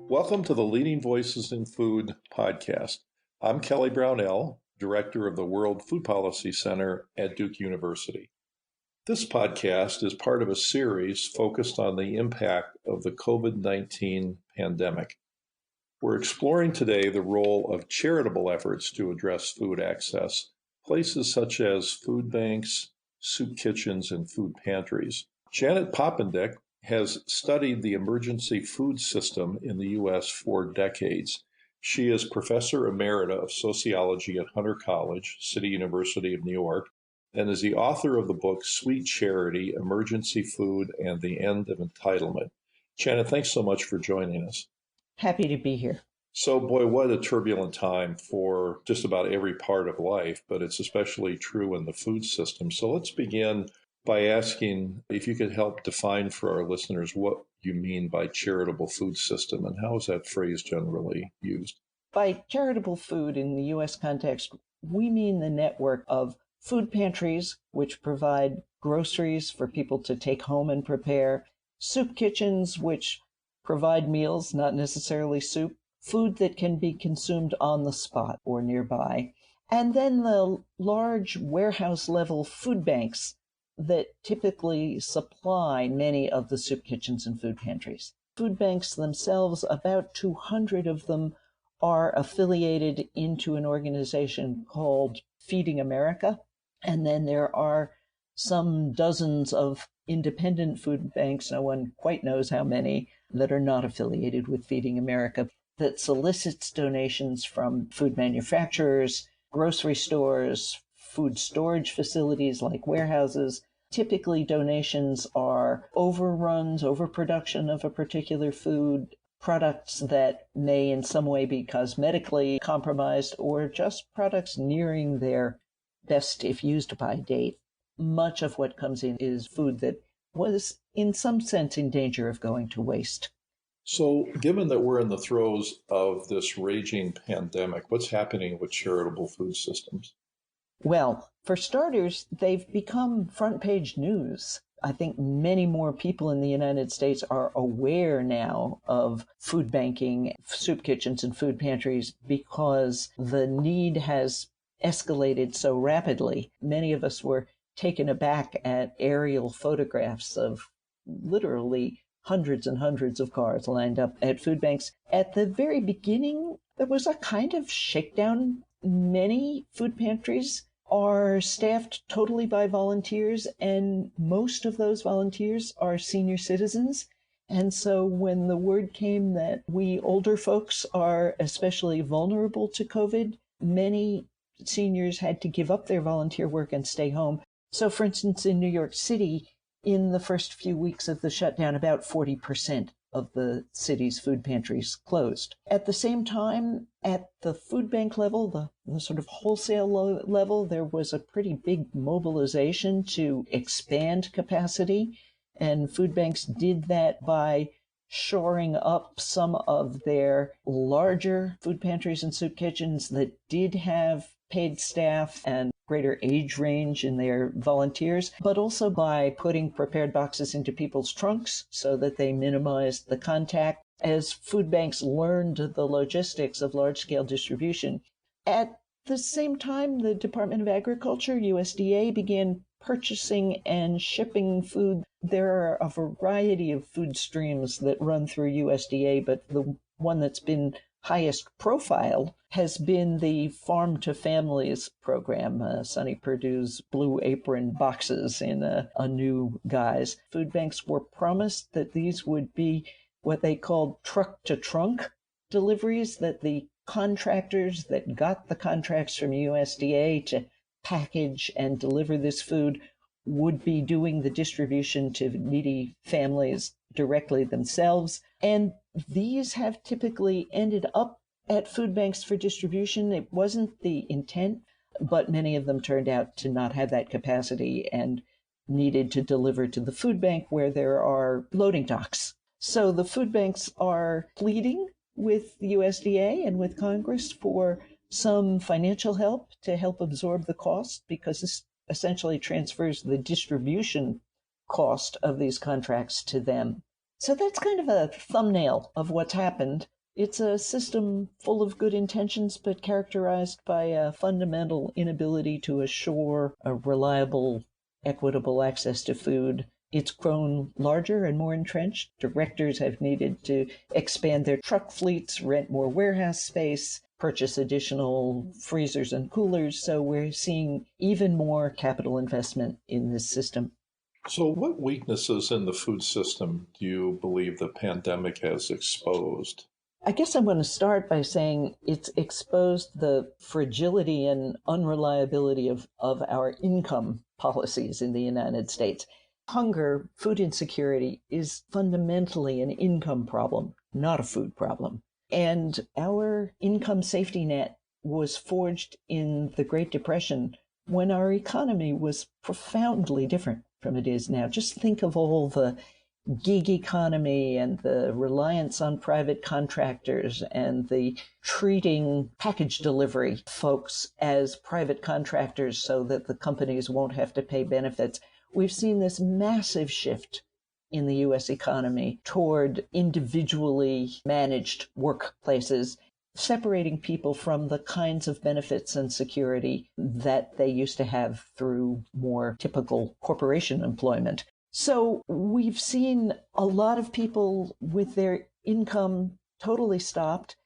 Welcome to the Leading Voices in Food podcast. I'm Kelly Brownell, Director of the World Food Policy Center at Duke University. This podcast is part of a series focused on the impact of the COVID-19 pandemic. We're exploring today the role of charitable efforts to address food access, places such as food banks, soup kitchens, and food pantries. Janet Poppendieck has studied the emergency food system in the U.S. for decades. She is Professor Emerita of Sociology at Hunter College, City University of New York, and is the author of the book Sweet Charity, Emergency Food and the End of Entitlement. Janet, thanks so much for joining us. Happy to be here. So, boy, what a turbulent time for just about every part of life, but it's especially true in the food system. So let's begin by asking if you could help define for our listeners what you mean by charitable food system and how is that phrase generally used? By charitable food in the U.S. context, we mean the network of food pantries, which provide groceries for people to take home and prepare, soup kitchens, which provide meals, not necessarily soup, food that can be consumed on the spot or nearby, and then the large warehouse-level food banks that typically supply many of the soup kitchens and food pantries. Food banks themselves, about 200 of them, are affiliated into an organization called Feeding America, and then there are some dozens of independent food banks, no one quite knows how many, that are not affiliated with Feeding America, that solicits donations from food manufacturers, grocery stores, food storage facilities like warehouses. Typically, donations are overruns, overproduction of a particular food, products that may in some way be cosmetically compromised, or just products nearing their best if used by date. Much of what comes in is food that was in some sense in danger of going to waste. So, given that we're in the throes of this raging pandemic, what's happening with charitable food systems? Well, for starters, they've become front page news. I think many more people in the United States are aware now of food banking, soup kitchens, and food pantries because the need has escalated so rapidly. Many of us were taken aback at aerial photographs of literally hundreds and hundreds of cars lined up at food banks. At the very beginning, there was a kind of shakedown. Many food pantries are staffed totally by volunteers, and most of those volunteers are senior citizens. And so when the word came that we older folks are especially vulnerable to COVID, many seniors had to give up their volunteer work and stay home. So, for instance, in New York City, in the first few weeks of the shutdown, about 40% of the city's food pantries closed. At the same time, at the food bank level, the sort of wholesale level, there was a pretty big mobilization to expand capacity, and food banks did that by shoring up some of their larger food pantries and soup kitchens that did have paid staff and greater age range in their volunteers, but also by putting prepared boxes into people's trunks so that they minimized the contact as food banks learned the logistics of large-scale distribution. At the same time, the Department of Agriculture, USDA, began purchasing and shipping food. There are a variety of food streams that run through USDA, but the one that's been highest profile has been the Farm to Families program, Sonny Perdue's Blue Apron boxes in a new guise. Food banks were promised that these would be what they called truck-to-trunk deliveries, that the contractors that got the contracts from USDA to package and deliver this food would be doing the distribution to needy families directly themselves. And these have typically ended up at food banks for distribution. It wasn't the intent, but many of them turned out to not have that capacity and needed to deliver to the food bank where there are loading docks. So the food banks are pleading with the USDA and with Congress for some financial help to help absorb the cost, because this essentially transfers the distribution cost of these contracts to them. So that's kind of a thumbnail of what's happened. It's a system full of good intentions, but characterized by a fundamental inability to assure a reliable, equitable access to food. It's grown larger and more entrenched. Directors have needed to expand their truck fleets, rent more warehouse space, purchase additional freezers and coolers. So we're seeing even more capital investment in this system. So, what weaknesses in the food system do you believe the pandemic has exposed? I guess I'm going to start by saying it's exposed the fragility and unreliability of our income policies in the United States. Hunger, food insecurity is fundamentally an income problem, not a food problem. And our income safety net was forged in the Great Depression when our economy was profoundly different from it is now. Just think of all the gig economy and the reliance on private contractors and the treating package delivery folks as private contractors so that the companies won't have to pay benefits. We've seen this massive shift in the US economy toward individually managed workplaces, separating people from the kinds of benefits and security that they used to have through more typical corporation employment. So we've seen a lot of people with their income totally stopped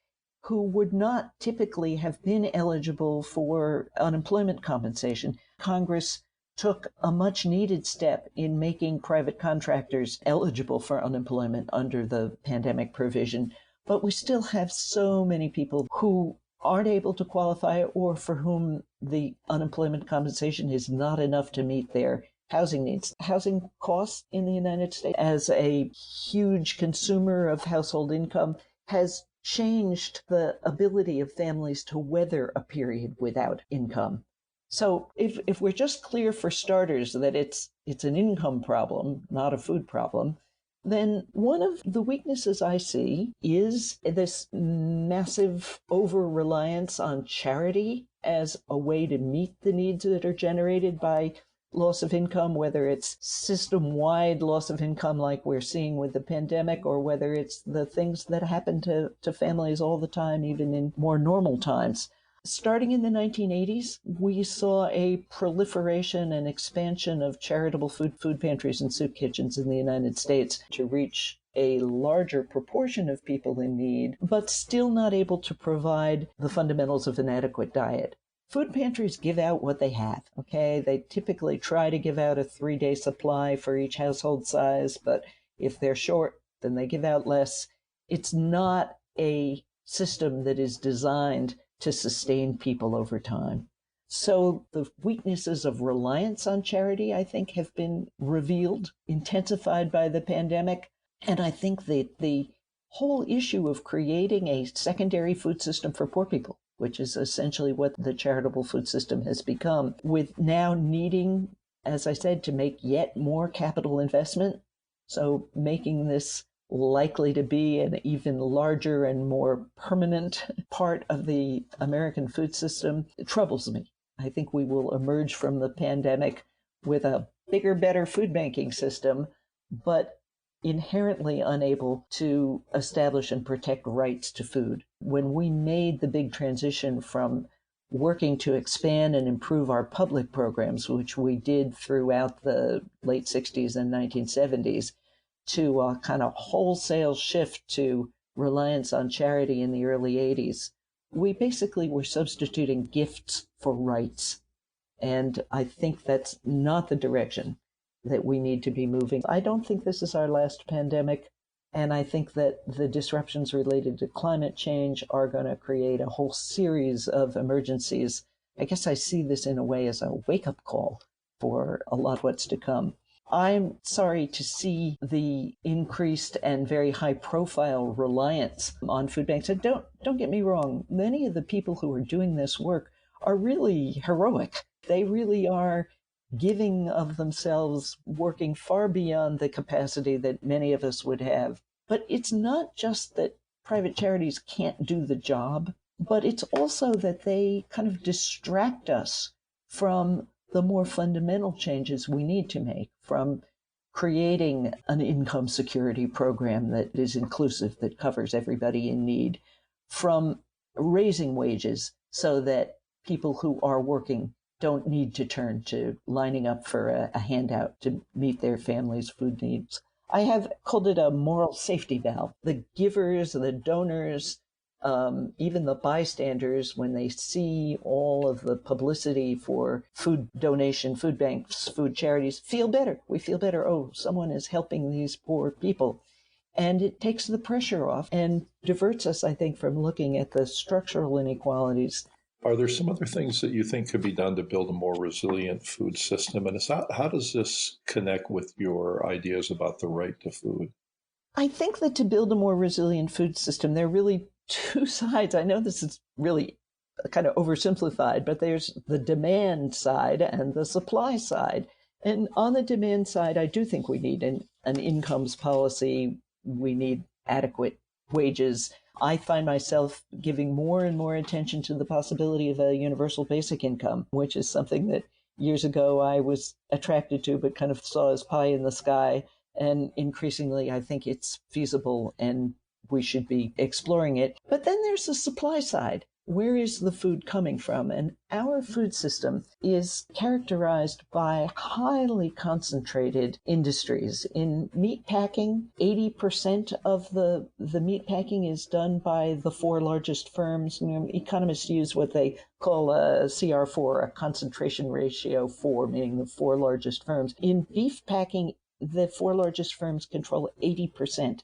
who would not typically have been eligible for unemployment compensation. Congress took a much needed step in making private contractors eligible for unemployment under the pandemic provision. But we still have so many people who aren't able to qualify or for whom the unemployment compensation is not enough to meet their housing needs. Housing costs in the United States, as a huge consumer of household income, has changed the ability of families to weather a period without income. So if we're just clear for starters that it's an income problem, not a food problem, then one of the weaknesses I see is this massive over-reliance on charity as a way to meet the needs that are generated by loss of income, whether it's system-wide loss of income like we're seeing with the pandemic, or whether it's the things that happen to families all the time, even in more normal times. Starting in the 1980s, we saw a proliferation and expansion of charitable food pantries and soup kitchens in the United States to reach a larger proportion of people in need, but still not able to provide the fundamentals of an adequate diet. Food pantries give out what they have, okay? They typically try to give out a 3-day supply for each household size, but if they're short, then they give out less. It's not a system that is designed to sustain people over time. So the weaknesses of reliance on charity, I think, have been revealed, intensified by the pandemic. And I think that the whole issue of creating a secondary food system for poor people, which is essentially what the charitable food system has become, with now needing, as I said, to make yet more capital investment. So making this likely to be an even larger and more permanent part of the American food system, it troubles me. I think we will emerge from the pandemic with a bigger, better food banking system, but inherently unable to establish and protect rights to food. When we made the big transition from working to expand and improve our public programs, which we did throughout the late 60s and 1970s, to a kind of wholesale shift to reliance on charity in the early 80s, we basically were substituting gifts for rights. And I think that's not the direction that we need to be moving. I don't think this is our last pandemic. And I think that the disruptions related to climate change are going to create a whole series of emergencies. I guess I see this in a way as a wake-up call for a lot what's to come. I'm sorry to see the increased and very high-profile reliance on food banks. And don't get me wrong, many of the people who are doing this work are really heroic. They really are giving of themselves, working far beyond the capacity that many of us would have. But it's not just that private charities can't do the job, but it's also that they kind of distract us from the more fundamental changes we need to make, from creating an income security program that is inclusive, that covers everybody in need, from raising wages so that people who are working don't need to turn to lining up for a handout to meet their family's food needs. I have called it a moral safety valve. The givers, the donors, even the bystanders, when they see all of the publicity for food donation, food banks, food charities, feel better. We feel better. Oh, someone is helping these poor people. And it takes the pressure off and diverts us, I think, from looking at the structural inequalities. Are there some other things that you think could be done to build a more resilient food system? And how does this connect with your ideas about the right to food? I think that to build a more resilient food system, there are really two sides. I know this is really kind of oversimplified, but there's the demand side and the supply side. And on the demand side, I do think we need an incomes policy. We need adequate wages. I find myself giving more and more attention to the possibility of a universal basic income, which is something that years ago I was attracted to, but kind of saw as pie in the sky. And increasingly, I think it's feasible and we should be exploring it. But then there's the supply side. Where is the food coming from? And our food system is characterized by highly concentrated industries. In meat packing, 80% of the meat packing is done by the four largest firms. You know, economists use what they call a CR4, a concentration ratio 4, meaning the four largest firms. In beef packing, the four largest firms control 80%.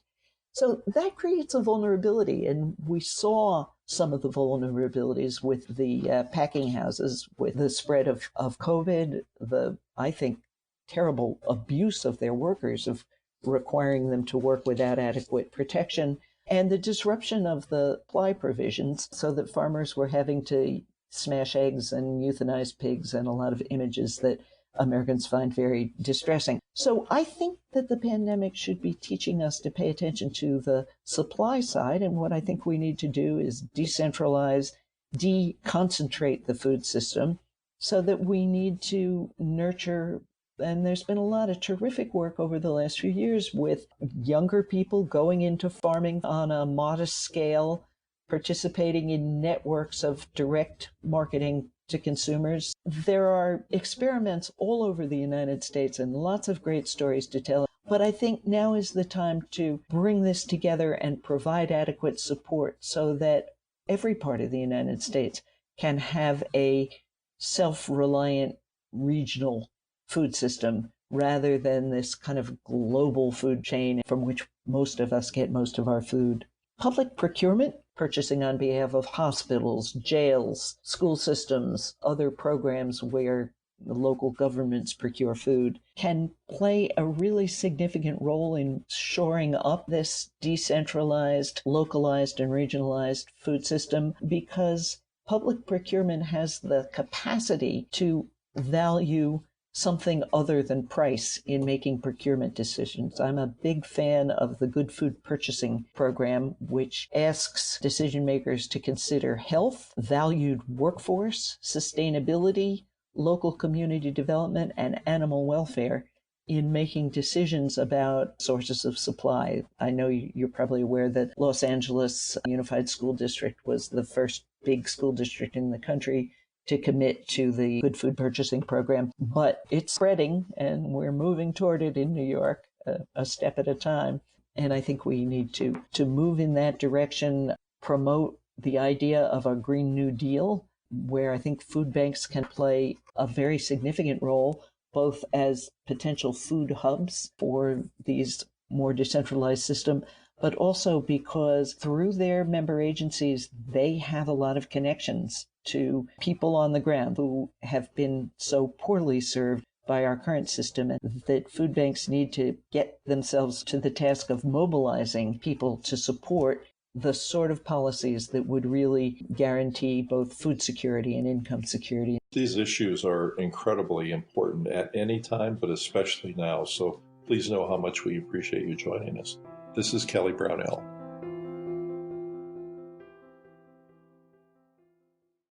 So that creates a vulnerability, and we saw some of the vulnerabilities with the packing houses, with the spread of COVID, the, I think, terrible abuse of their workers, of requiring them to work without adequate protection, and the disruption of the supply provisions so that farmers were having to smash eggs and euthanize pigs, and a lot of images that Americans find very distressing. So I think that the pandemic should be teaching us to pay attention to the supply side. And what I think we need to do is decentralize, deconcentrate the food system so that we need to nurture. And there's been a lot of terrific work over the last few years with younger people going into farming on a modest scale, participating in networks of direct marketing to consumers. There are experiments all over the United States and lots of great stories to tell. But I think now is the time to bring this together and provide adequate support so that every part of the United States can have a self-reliant regional food system rather than this kind of global food chain from which most of us get most of our food. Public procurement, purchasing on behalf of hospitals, jails, school systems, other programs where the local governments procure food, can play a really significant role in shoring up this decentralized, localized, and regionalized food system, because public procurement has the capacity to value something other than price in making procurement decisions. I'm a big fan of the Good Food Purchasing Program, which asks decision makers to consider health, valued workforce, sustainability, local community development, and animal welfare in making decisions about sources of supply. I know you're probably aware that Los Angeles Unified School District was the first big school district in the country to commit to the Good Food Purchasing Program, but it's spreading and we're moving toward it in New York, a step at a time. And I think we need to move in that direction, promote the idea of a Green New Deal, where I think food banks can play a very significant role, both as potential food hubs for these more decentralized system, but also because through their member agencies, they have a lot of connections to people on the ground who have been so poorly served by our current system, and that food banks need to get themselves to the task of mobilizing people to support the sort of policies that would really guarantee both food security and income security. These issues are incredibly important at any time, but especially now. So please know how much we appreciate you joining us. This is Kelly Brownell.